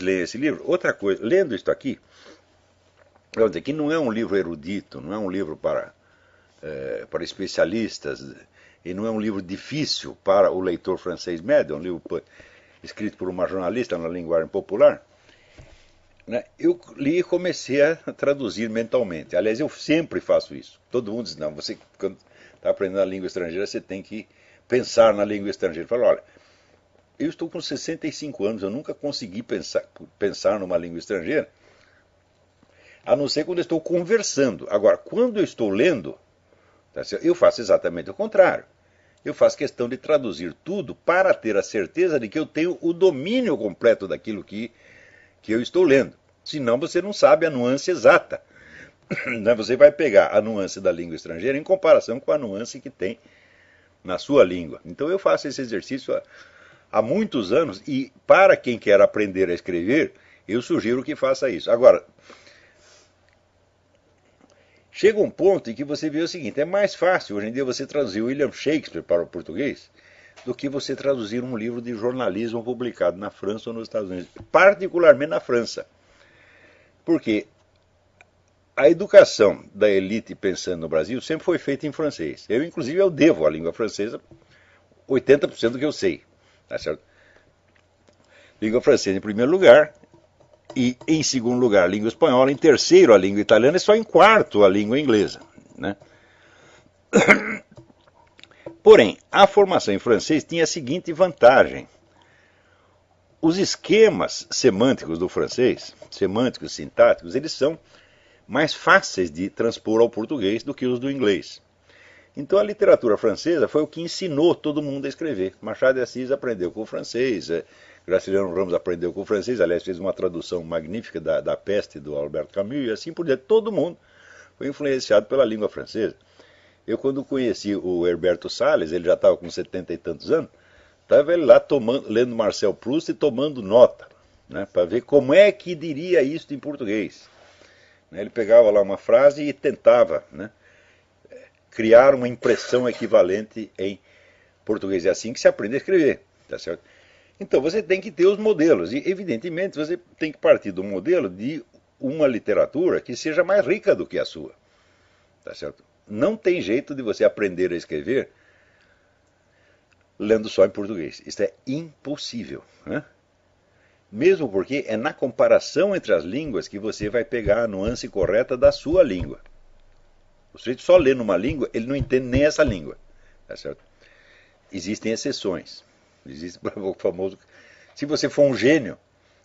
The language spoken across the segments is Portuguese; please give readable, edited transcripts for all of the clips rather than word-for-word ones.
leem esse livro. Outra coisa, lendo isto aqui, eu vou dizer que não é um livro erudito, não é um livro para especialistas, e não é um livro difícil para o leitor francês médio, é um livro escrito por uma jornalista na linguagem popular. Né? Eu li e comecei a traduzir mentalmente. Aliás, eu sempre faço isso. Todo mundo diz, não, você quando está aprendendo a língua estrangeira, você tem que pensar na língua estrangeira. Eu falo, olha, eu estou com 65 anos, eu nunca consegui pensar numa língua estrangeira, a não ser quando eu estou conversando. Agora, quando eu estou lendo, eu faço exatamente o contrário. Eu faço questão de traduzir tudo para ter a certeza de que eu tenho o domínio completo daquilo que eu estou lendo. Senão você não sabe a nuance exata. Você vai pegar a nuance da língua estrangeira em comparação com a nuance que tem na sua língua. Então eu faço esse exercício há muitos anos e para quem quer aprender a escrever, eu sugiro que faça isso. Agora, chega um ponto em que você vê o seguinte, é mais fácil hoje em dia você traduzir William Shakespeare para o português do que você traduzir um livro de jornalismo publicado na França ou nos Estados Unidos, particularmente na França. Porque a educação da elite pensando no Brasil sempre foi feita em francês. Inclusive, eu devo à língua francesa 80% do que eu sei. Tá certo? Língua francesa em primeiro lugar, e em segundo lugar a língua espanhola, em terceiro a língua italiana e só em quarto a língua inglesa. Né? Porém, a formação em francês tinha a seguinte vantagem. Os esquemas semânticos do francês, semânticos, sintáticos, eles são mais fáceis de transpor ao português do que os do inglês. Então a literatura francesa foi o que ensinou todo mundo a escrever. Machado de Assis aprendeu com o francês, Graciliano Ramos aprendeu com o francês, aliás fez uma tradução magnífica da Peste do Albert Camus, e assim por diante. Todo mundo foi influenciado pela língua francesa. Eu quando conheci o Herberto Salles, ele já estava com 70 e tantos anos, estava ele lá lendo Marcel Proust e tomando nota, né, para ver como é que diria isto em português. Ele pegava lá uma frase e tentava, né, criar uma impressão equivalente em português. É assim que se aprende a escrever, tá certo? Então você tem que ter os modelos e, evidentemente, você tem que partir do modelo de uma literatura que seja mais rica do que a sua, tá certo? Não tem jeito de você aprender a escrever lendo só em português. Isso é impossível, né? Mesmo porque é na comparação entre as línguas que você vai pegar a nuance correta da sua língua. O sujeito só lê numa língua, ele não entende nem essa língua. Tá certo? Existem exceções. Existe o famoso... Se você for um gênio,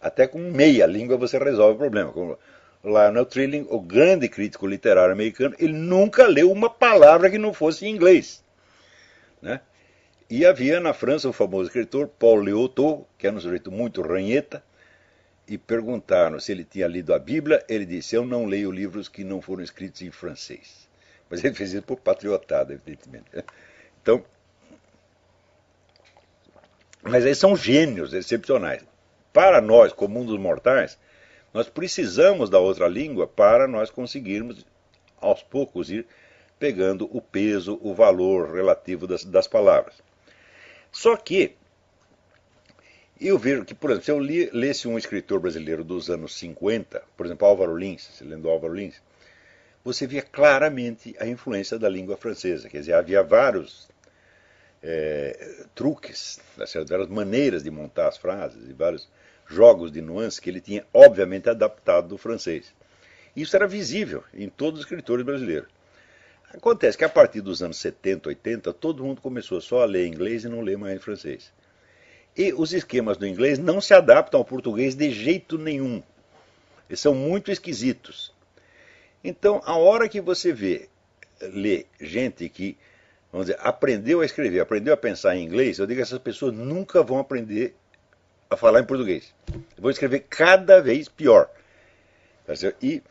até com meia língua você resolve o problema. Como Lionel Trilling, o grande crítico literário americano, ele nunca leu uma palavra que não fosse em inglês. Né? E havia na França o famoso escritor Paul Léotot, que era um sujeito muito ranheta, e perguntaram se ele tinha lido a Bíblia. Ele disse, eu não leio livros que não foram escritos em francês. Mas ele fez isso por patriotada, evidentemente. Então, mas eles são gênios excepcionais. Para nós, comuns dos mortais, nós precisamos da outra língua para nós conseguirmos, aos poucos, ir pegando o peso, o valor relativo das palavras. Só que eu vejo que, por exemplo, se eu lesse um escritor brasileiro dos anos 50, por exemplo, Álvaro Lins, você lendo Álvaro Lins, você via claramente a influência da língua francesa. Quer dizer, havia vários truques, várias maneiras de montar as frases, e vários jogos de nuances que ele tinha, obviamente, adaptado do francês. Isso era visível em todos os escritores brasileiros. Acontece que a partir dos anos 70, 80, todo mundo começou só a ler inglês e não ler mais francês. E os esquemas do inglês não se adaptam ao português de jeito nenhum. Eles são muito esquisitos. Então, a hora que você lê gente que, vamos dizer, aprendeu a escrever, aprendeu a pensar em inglês, eu digo que essas pessoas nunca vão aprender a falar em português. Vão escrever cada vez pior. E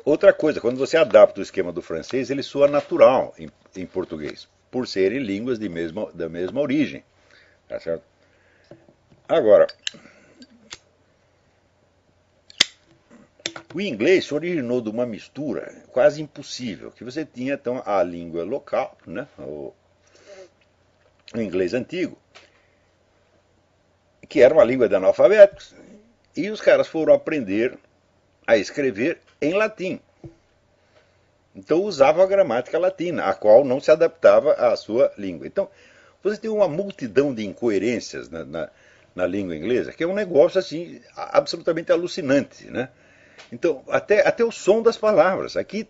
outra coisa, quando você adapta o esquema do francês, ele soa natural em português, por serem línguas da mesma origem. Tá certo? Agora, o inglês se originou de uma mistura quase impossível, que você tinha então a língua local, né, o inglês antigo, que era uma língua de analfabetos, E os caras foram aprender a escrever em latim. Então usavam a gramática latina, a qual não se adaptava à sua língua. Então, você tem uma multidão de incoerências na língua inglesa, que é um negócio assim absolutamente alucinante, né? Então, até o som das palavras. Aqui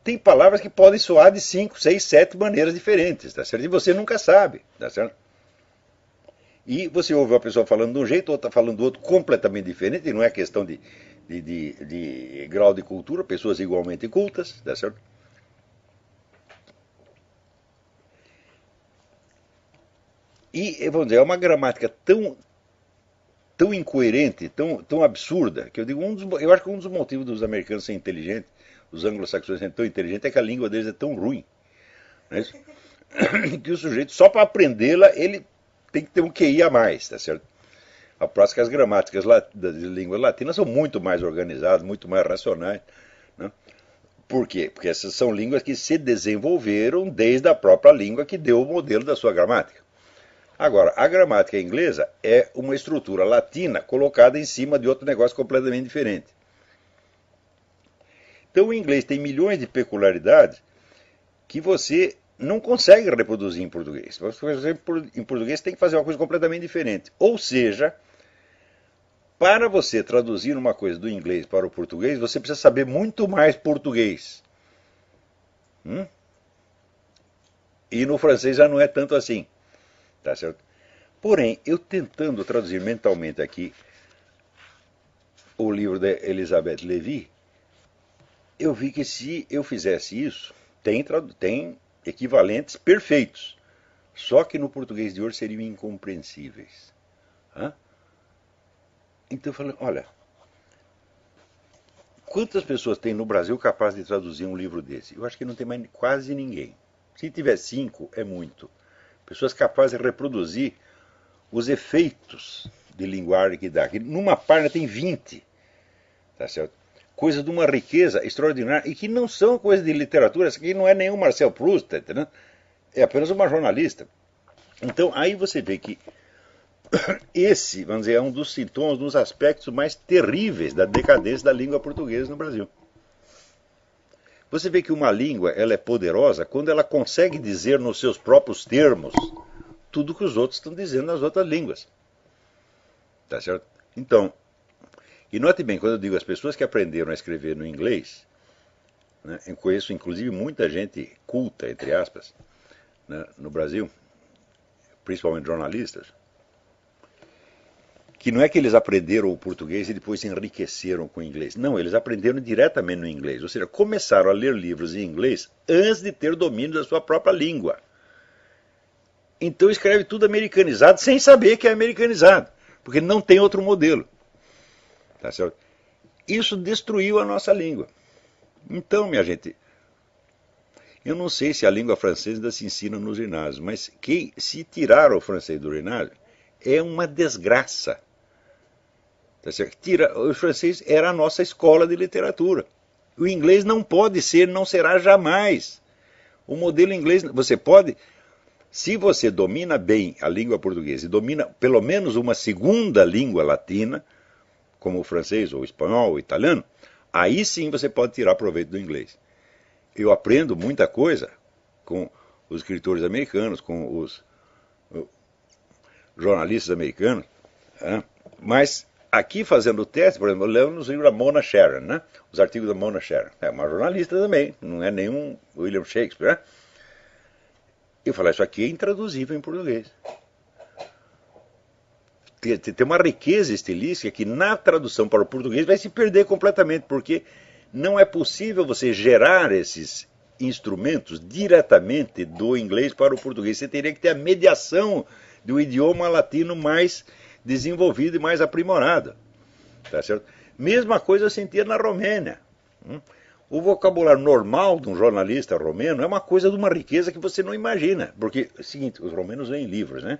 tem palavras que podem soar de 5, 6, 7 maneiras diferentes, tá certo? E você nunca sabe, tá certo? E você ouve uma pessoa falando de um jeito, outra falando do outro completamente diferente, e não é questão de grau de cultura, pessoas igualmente cultas, tá certo? E, vamos dizer, é uma gramática tão incoerente, tão absurda, que eu digo, eu acho que um dos motivos dos americanos serem inteligentes, os anglo-saxões serem tão inteligentes, é que a língua deles é tão ruim, né? Que o sujeito, só para aprendê-la, ele tem que ter um QI a mais, tá certo? A prática, as gramáticas das línguas latinas são muito mais organizadas, muito mais racionais, né? Por quê? Porque essas são línguas que se desenvolveram desde a própria língua que deu o modelo da sua gramática. Agora, a gramática inglesa é uma estrutura latina colocada em cima de outro negócio completamente diferente. Então o inglês tem milhões de peculiaridades que você não consegue reproduzir em português. Em português você tem que fazer uma coisa completamente diferente. Ou seja, para você traduzir uma coisa do inglês para o português, você precisa saber muito mais português. E no francês já não é tanto assim. Tá certo? Porém, eu tentando traduzir mentalmente aqui o livro de Elizabeth Lévy, eu vi que se eu fizesse isso, tem equivalentes perfeitos. Só que no português de hoje seriam incompreensíveis. Então eu falei, olha, quantas pessoas tem no Brasil capaz de traduzir um livro desse? Eu acho que não tem mais quase ninguém. Se tiver 5, é muito. Pessoas capazes de reproduzir os efeitos de linguagem que dá. Numa página tem 20. Tá certo? Coisas de uma riqueza extraordinária e que não são coisas de literatura. Isso aqui não é nenhum Marcel Proust, tá entendendo? É apenas uma jornalista. Então aí você vê que esse, vamos dizer, é um dos sintomas, um dos aspectos mais terríveis da decadência da língua portuguesa no Brasil. Você vê que uma língua ela é poderosa quando ela consegue dizer nos seus próprios termos tudo que os outros estão dizendo nas outras línguas. Tá certo? Então, e note bem, quando eu digo as pessoas que aprenderam a escrever no inglês, né, eu conheço inclusive muita gente culta, entre aspas, né, no Brasil, principalmente jornalistas, que não é que eles aprenderam o português e depois se enriqueceram com o inglês. Não, eles aprenderam diretamente no inglês. Ou seja, começaram a ler livros em inglês antes de ter domínio da sua própria língua. Então escreve tudo americanizado sem saber que é americanizado, porque não tem outro modelo. Tá certo? Isso destruiu a nossa língua. Então, minha gente, eu não sei se a língua francesa ainda se ensina nos ginásios, mas se tirar o francês do ginásio, é uma desgraça. Tá certo? O francês era a nossa escola de literatura. O inglês não pode ser, não será jamais. O modelo inglês, você pode, se você domina bem a língua portuguesa e domina pelo menos uma segunda língua latina, como o francês, ou o espanhol, ou o italiano, aí sim você pode tirar proveito do inglês. Eu aprendo muita coisa com os escritores americanos, com os jornalistas americanos, mas aqui fazendo o teste, por exemplo, eu levo nos livros da Mona Sharon, né? Os artigos da Mona Sharon. É uma jornalista também, não é nenhum William Shakespeare, né? Eu falei, isso aqui é intraduzível em português. Tem uma riqueza estilística que na tradução para o português vai se perder completamente, porque não é possível você gerar esses instrumentos diretamente do inglês para o português. Você teria que ter a mediação do idioma latino mais desenvolvido e mais aprimorado. Tá certo? Mesma coisa eu sentia na Romênia. O vocabulário normal de um jornalista romeno é uma coisa de uma riqueza que você não imagina. Porque, é o seguinte, os romenos leem livros, né?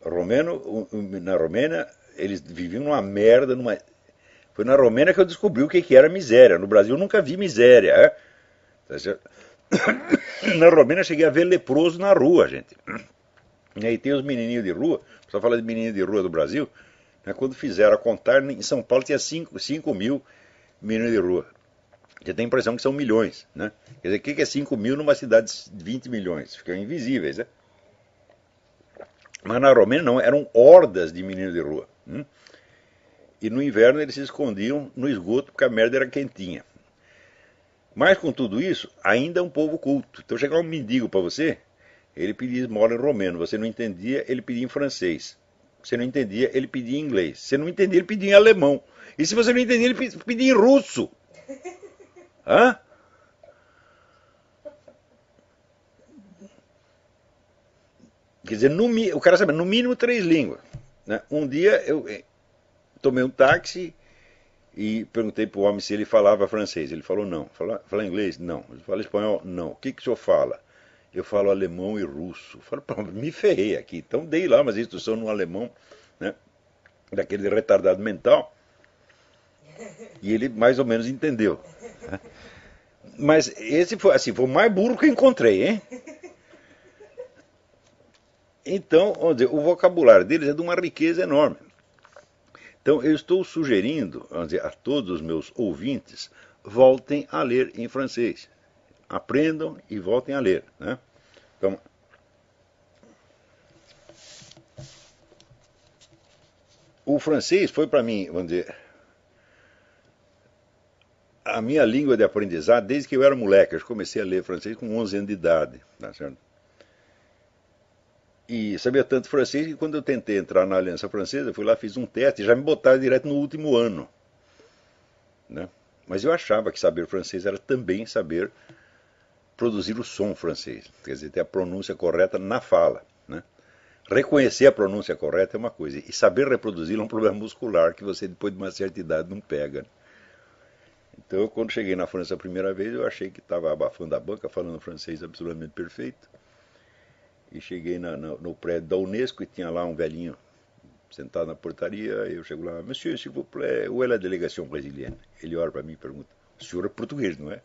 Na Romênia, eles viviam numa merda. Foi na Romênia que eu descobri o que era miséria. No Brasil eu nunca vi miséria. Tá certo? Na Romênia eu cheguei a ver leproso na rua, gente. E aí tem os menininhos de rua, só fala de menininho de rua do Brasil, Né? Quando fizeram a contagem, em São Paulo tinha 5 mil meninos de rua. Você tem a impressão que são milhões. Né? Quer dizer, o que é 5 mil numa cidade de 20 milhões? Ficam invisíveis. Né? Mas na Romênia não, eram hordas de meninos de rua. E no inverno eles se escondiam no esgoto porque a merda era quentinha. Mas com tudo isso, ainda é um povo culto. Então chegar um mendigo para você, ele pedia esmola em romeno. Você não entendia, ele pedia em francês. Você não entendia, ele pedia em inglês. Você não entendia, ele pedia em alemão. E se você não entendia, ele pedia em russo. Hã? Quer dizer, o cara sabe no mínimo 3 línguas. Né? Um dia eu tomei um táxi e perguntei para o homem se ele falava francês. Ele falou não. Fala inglês? Não. Ele fala espanhol? Não. O que o senhor fala? Eu falo alemão e russo. Eu falo, pô, me ferrei aqui. Então dei lá umas instruções no alemão, né? Daquele retardado mental. E ele mais ou menos entendeu. Né? Mas esse foi assim, foi o mais burro que eu encontrei, hein? Então, vamos dizer, o vocabulário deles é de uma riqueza enorme. Então, eu estou sugerindo, vamos dizer, a todos os meus ouvintes, voltem a ler em francês. Aprendam e voltem a ler. Né? Então, o francês foi para mim, vamos dizer, a minha língua de aprendizado desde que eu era moleque. Eu comecei a ler francês com 11 anos de idade. Tá certo? E sabia tanto francês que quando eu tentei entrar na Aliança Francesa, eu fui lá, fiz um teste e já me botaram direto no último ano. Né? Mas eu achava que saber francês era também saber produzir o som francês, quer dizer, ter a pronúncia correta na fala. Né? Reconhecer a pronúncia correta é uma coisa, e saber reproduzi-la é um problema muscular que você, depois de uma certa idade, não pega. Então, quando cheguei na França a primeira vez, eu achei que estava abafando a banca, falando francês absolutamente perfeito. E cheguei no prédio da Unesco e tinha lá um velhinho sentado na portaria. Eu chego lá, Monsieur, s'il vous plaît, où est la délégation brésilienne? Ele olha para mim e pergunta, o senhor é português, não é?